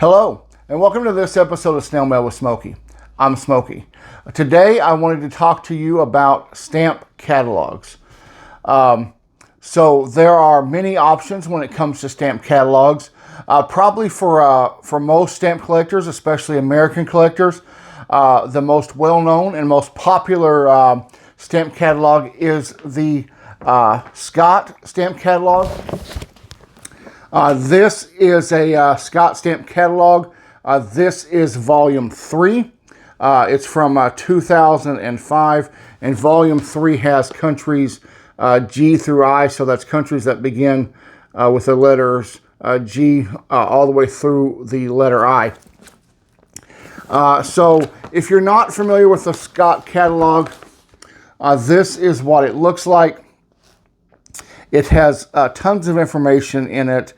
Hello, and welcome to this episode of Snail Mail with Smokey. I'm Smokey. Today, I wanted to talk to you about stamp catalogs. So there are many options when it comes to stamp catalogs. Probably for most stamp collectors, especially American collectors, the most well-known and most popular stamp catalog is the Scott Stamp Catalogue. This is a Scott Stamp Catalogue. This is volume 3. It's from 2005, and volume 3 has countries G through I, so that's countries that begin with the letters G all the way through the letter I. So if you're not familiar with the Scott Catalog, this is what it looks like. It has tons of information in it.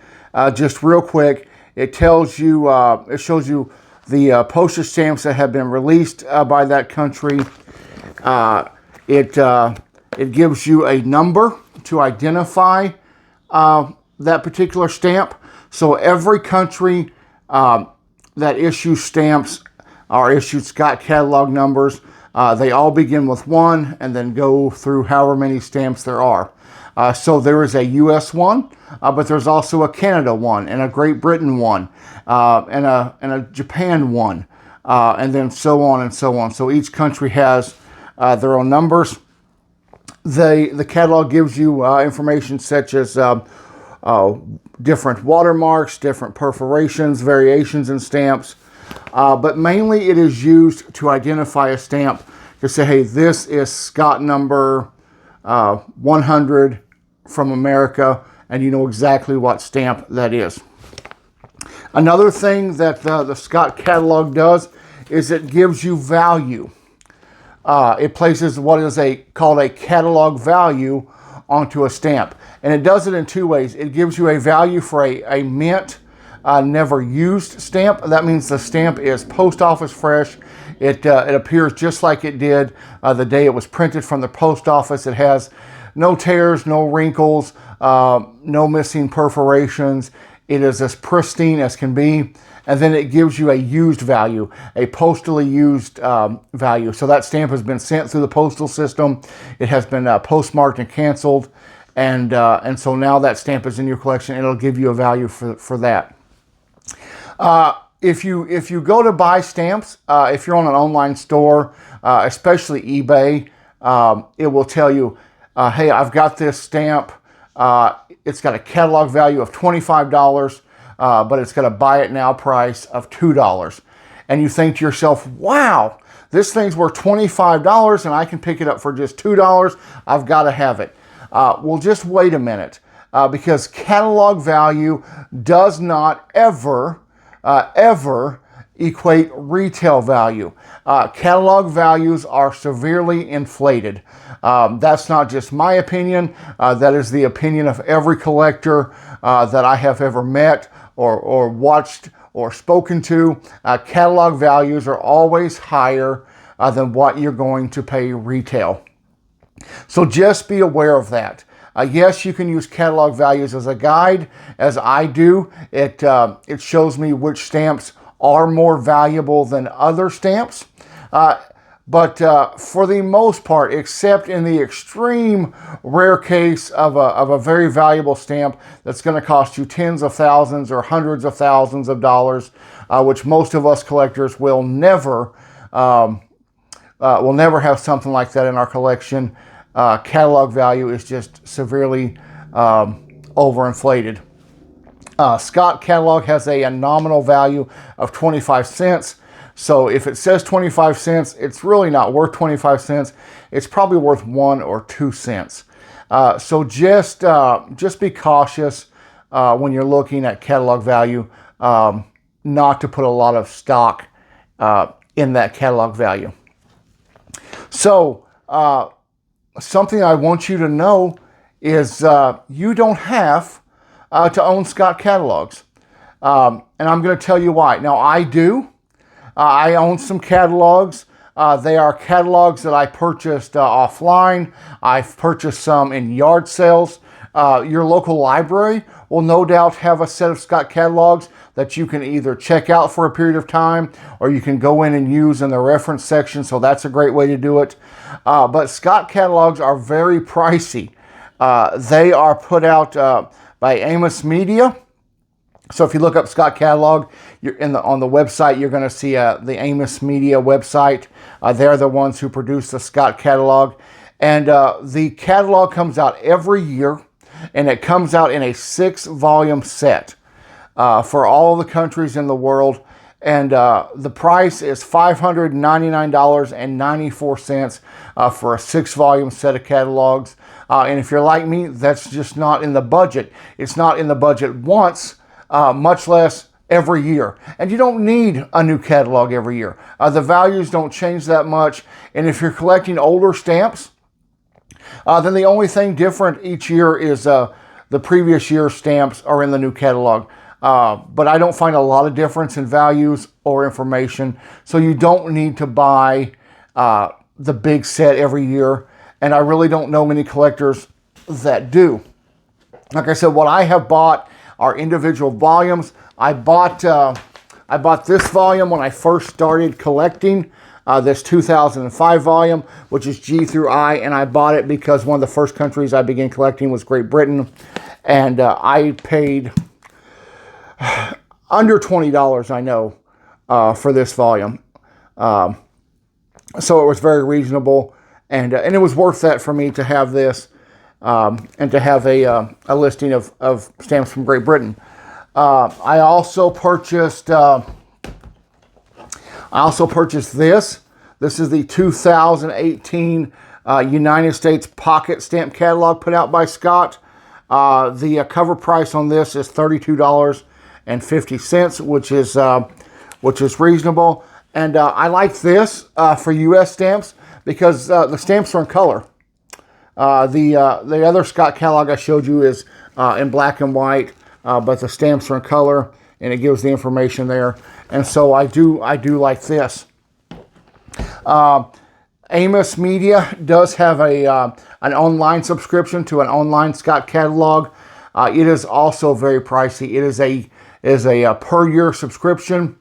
Just real quick, it tells you, it shows you the postage stamps that have been released by that country. It gives you a number to identify that particular stamp. So every country that issues stamps are issued Scott Catalog numbers. They all begin with 1 and then go through however many stamps there are. So there is a U.S. one, but there's also a Canada one, and a Great Britain one, and a Japan one, and then so on and so on. So each country has their own numbers. The catalog gives you information such as different watermarks, different perforations, variations in stamps, but mainly it is used to identify a stamp to say, hey, this is Scott number 100 from America, and you know exactly what stamp that is. Another thing that the Scott Catalog does is it gives you value. It places what is called a catalog value onto a stamp, and it does it in two ways. It gives you a value for a mint, never used stamp. That means the stamp is post office fresh. It appears just like it did the day it was printed from the post office. It has no tears, no wrinkles, no missing perforations. It is as pristine as can be. And then it gives you a used value, a postally used value. So that stamp has been sent through the postal system. It has been postmarked and canceled. And so now that stamp is in your collection. It'll give you a value for that. If you go to buy stamps, if you're on an online store, especially eBay, it will tell you, hey, I've got this stamp. It's got a catalog value of $25, but it's got a buy it now price of $2. And you think to yourself, wow, this thing's worth $25 and I can pick it up for just $2. I've got to have it. Well, just wait a minute, because catalog value does not ever equate retail value. Catalog values are severely inflated. That's not just my opinion. That is the opinion of every collector that I have ever met or watched or spoken to. Catalog values are always higher than what you're going to pay retail. So just be aware of that. Yes, you can use catalog values as a guide, as I do. It shows me which stamps are more valuable than other stamps. But for the most part, except in the extreme rare case of a very valuable stamp that's going to cost you tens of thousands or hundreds of thousands of dollars, which most of us collectors will never have something like that in our collection, catalog value is just severely overinflated. Scott Catalog has a nominal value of 25 cents. So if it says 25 cents, it's really not worth 25 cents. It's probably worth 1 or 2 cents. So just be cautious when you're looking at catalog value, not to put a lot of stock in that catalog value. So something I want you to know is you don't have to own Scott Catalogs. And I'm going to tell you why. Now, I do. I own some catalogs. They are catalogs that I purchased offline. I've purchased some in yard sales. your local library will no doubt have a set of Scott catalogs that you can either check out for a period of time or you can go in and use in the reference section. So that's a great way to do it. But Scott catalogs are very pricey. They are put out by Amos Media. So if you look up Scott Catalog, on the website, you're going to see the Amos Media website. They're the ones who produce the Scott Catalog. And the catalog comes out every year, and it comes out in a 6-volume set for all the countries in the world. And the price is $599.94 for a 6-volume set of catalogs. And if you're like me, that's just not in the budget. It's not in the budget once, much less every year. And you don't need a new catalog every year. The values don't change that much. And if you're collecting older stamps, then the only thing different each year is the previous year's stamps are in the new catalog. But I don't find a lot of difference in values or information. So you don't need to buy the big set every year. And I really don't know many collectors that do. Like I said, what I have bought are individual volumes. I bought this volume when I first started collecting, this 2005 volume, which is G through I, and I bought it because one of the first countries I began collecting was Great Britain, and I paid under $20, I know, for this volume. So it was very reasonable, and it was worth that for me to have this. And to have a listing of stamps from Great Britain. I also purchased this. This is the 2018 United States Pocket Stamp Catalog put out by Scott. The cover price on this is $32.50, which is reasonable. And I like this for U.S. stamps because the stamps are in color. The other Scott catalog I showed you is in black and white, but the stamps are in color, and it gives the information there. And so I do like this. Amos Media does have an online subscription to an online Scott catalog. It is also very pricey. It is a per year subscription,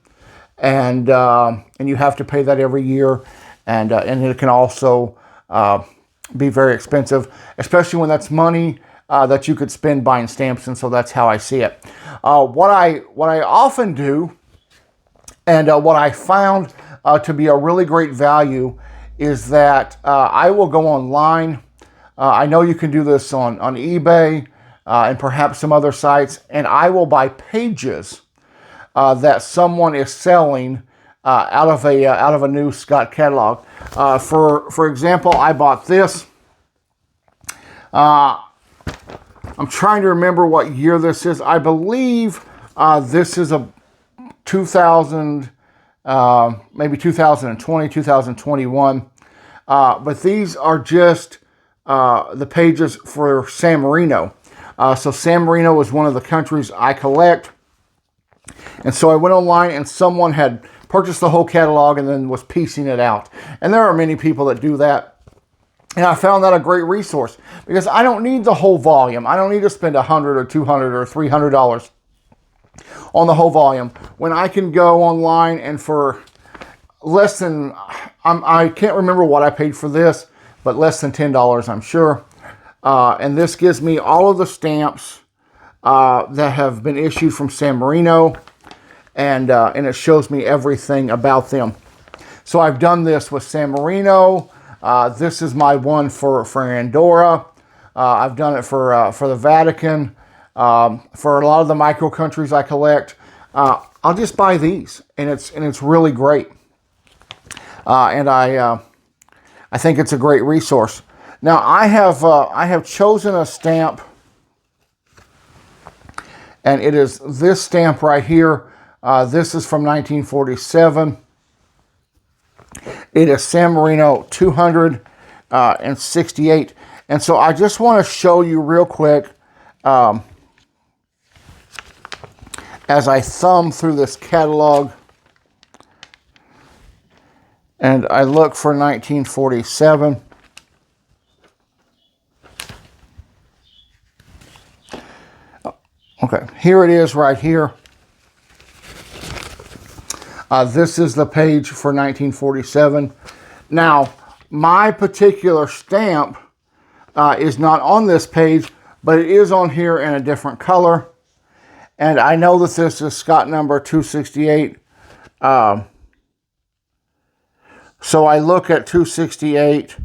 and you have to pay that every year, and it can also be very expensive, especially when that's money that you could spend buying stamps, and so that's how I see it. What I often do, and what I found to be a really great value, is that I will go online. I know you can do this on eBay and perhaps some other sites, and I will buy pages that someone is selling out of a new Scott catalog. For example, I bought this. I'm trying to remember what year this is. I believe this is a 2000, maybe 2020, 2021. But these are just the pages for San Marino. So San Marino is one of the countries I collect. And so I went online, and someone had purchased the whole catalog and then was piecing it out. And there are many people that do that. And I found that a great resource because I don't need the whole volume. I don't need to spend $100 or $200 or $300 on the whole volume when I can go online and for less than, I can't remember what I paid for this, but less than $10, I'm sure. And this gives me all of the stamps that have been issued from San Marino, and it shows me everything about them. So I've done this with San Marino. This is my one for Andorra. I've done it for the Vatican. For a lot of the micro countries I collect, I'll just buy these, and it's really great. And I think it's a great resource. Now I have chosen a stamp, and it is this stamp right here. This is from 1947. It is San Marino 268. And so I just want to show you real quick, as I thumb through this catalog, and I look for 1947. Okay, here it is right here. This is the page for 1947. Now, my particular stamp is not on this page, but it is on here in a different color. And I know that this is Scott number 268. So I look at 268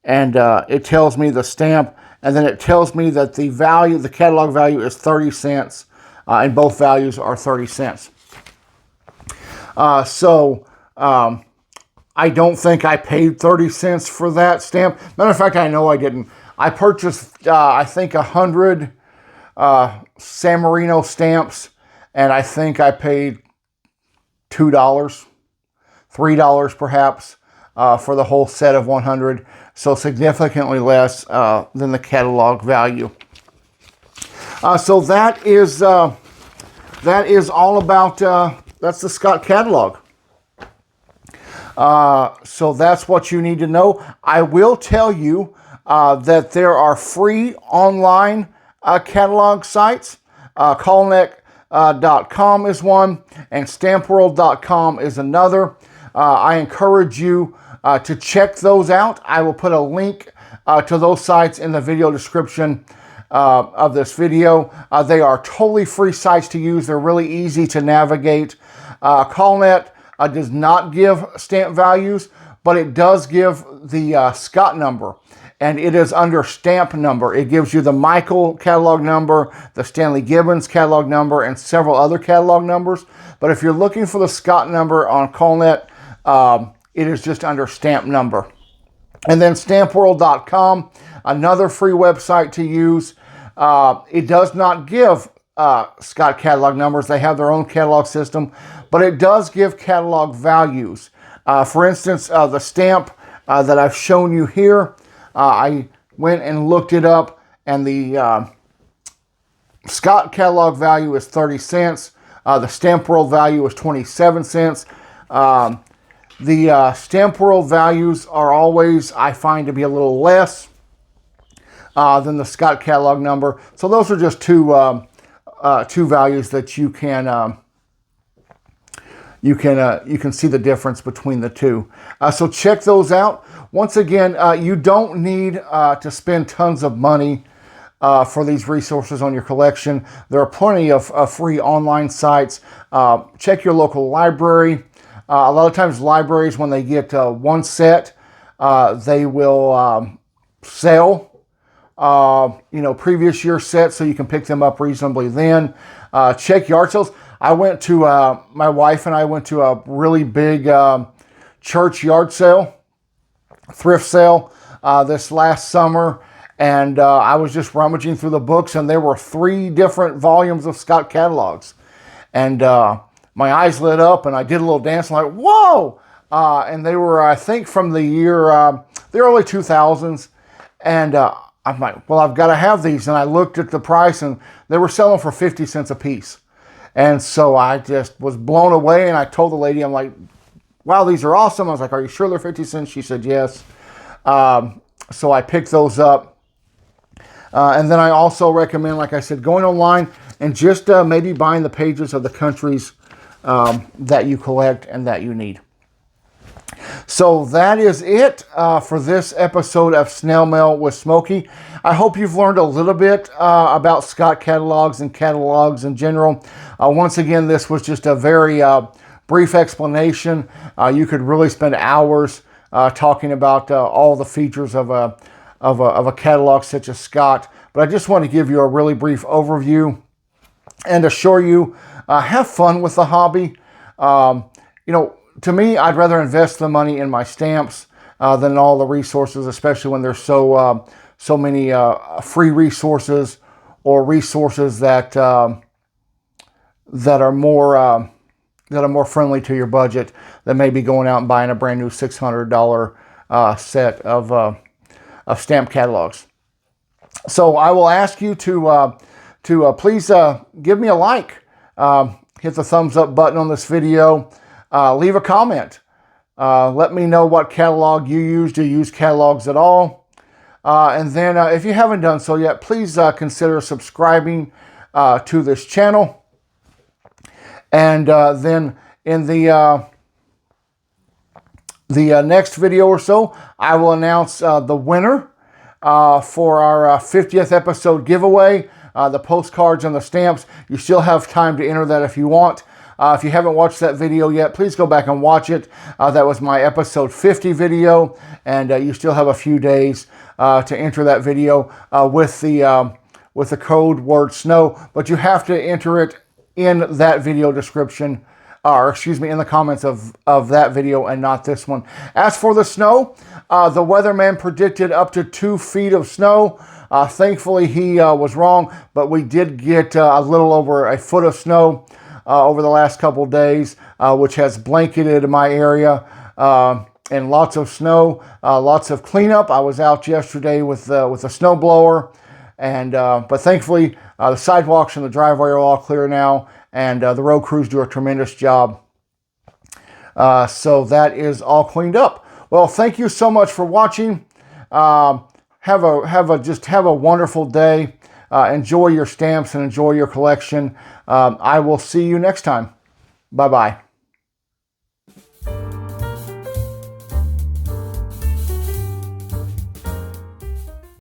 and it tells me the stamp, and then it tells me that the value, the catalog value is 30 cents, and both values are 30 cents. I don't think I paid 30 cents for that stamp. Matter of fact, I know I didn't. I purchased, I think, 100 San Marino stamps, and I think I paid $2, $3 perhaps, for the whole set of 100. So significantly less than the catalog value. So that is all about, that's the Scott catalog. So that's what you need to know. I will tell you that there are free online catalog sites. Callnet.com is one, and stampworld.com is another. I encourage you to check those out. I will put a link to those sites in the video description of this video. They are totally free sites to use. They're really easy to navigate. Callnet does not give stamp values, but it does give the Scott number, and it is under stamp number. It gives you the Michael catalog number, the Stanley Gibbons catalog number, and several other catalog numbers. But if you're looking for the Scott number on Callnet, it is just under stamp number. And then stampworld.com, another free website to use. It does not give Scott catalog numbers. They have their own catalog system, but it does give catalog values. For instance, the stamp that I've shown you here, I went and looked it up, and the Scott catalog value is 30 cents. The Stamp World value is 27 cents. The Stamp World values are always, I find, to be a little less than the Scott catalog number. So those are just two values that you can see the difference between the two. So check those out. Once again, you don't need to spend tons of money for these resources on your collection. There are plenty of free online sites. Check your local library. A lot of times libraries, when they get one set, they will sell previous year sets, so you can pick them up reasonably then. Check yard sales. I went to, my wife and I went to a really big church yard sale, thrift sale, this last summer, and I was just rummaging through the books, and there were 3 different volumes of Scott catalogs, and my eyes lit up, and I did a little dance, and like, whoa! And they were, I think, from the year, the early 2000s, and I'm like, well, I've got to have these, and I looked at the price, and they were selling for 50 cents a piece. And so I just was blown away, and I told the lady, I'm like, wow, these are awesome. I was like, are you sure they're 50 cents? She said, yes. So I picked those up. And then I also recommend, like I said, going online and just maybe buying the pages of the countries that you collect and that you need. So that is it for this episode of Snail Mail with Smokey. I hope you've learned a little bit about Scott catalogs and catalogs in general. Once again, this was just a very brief explanation. You could really spend hours talking about all the features of a catalog such as Scott. But I just want to give you a really brief overview and assure you, have fun with the hobby. To me, I'd rather invest the money in my stamps than all the resources, especially when there's so many free resources or resources that are more friendly to your budget than maybe going out and buying a brand new $600 set of stamp catalogs. So I will ask you to please give me a like, hit the thumbs up button on this video. Leave a comment. Let me know what catalog you use. Do you use catalogs at all? And then if you haven't done so yet, please consider subscribing to this channel. And then in the next video or so, I will announce the winner for our 50th episode giveaway. The postcards and the stamps. You still have time to enter that if you want. If you haven't watched that video yet, please go back and watch it. That was my episode 50 video, and you still have a few days to enter that video with the code word snow. But you have to enter it in that video description, or excuse me, in the comments of that video and not this one. As for the snow, the weatherman predicted up to 2 feet of snow. Thankfully, he was wrong, but we did get a little over a foot of snow over the last couple days, which has blanketed my area, and lots of snow, lots of cleanup. I was out yesterday with a snow blower, and but thankfully the sidewalks and the driveway are all clear now, and the road crews do a tremendous job. So that is all cleaned up. Well, thank you so much for watching. Have a wonderful day. Enjoy your stamps and enjoy your collection. I will see you next time. Bye-bye.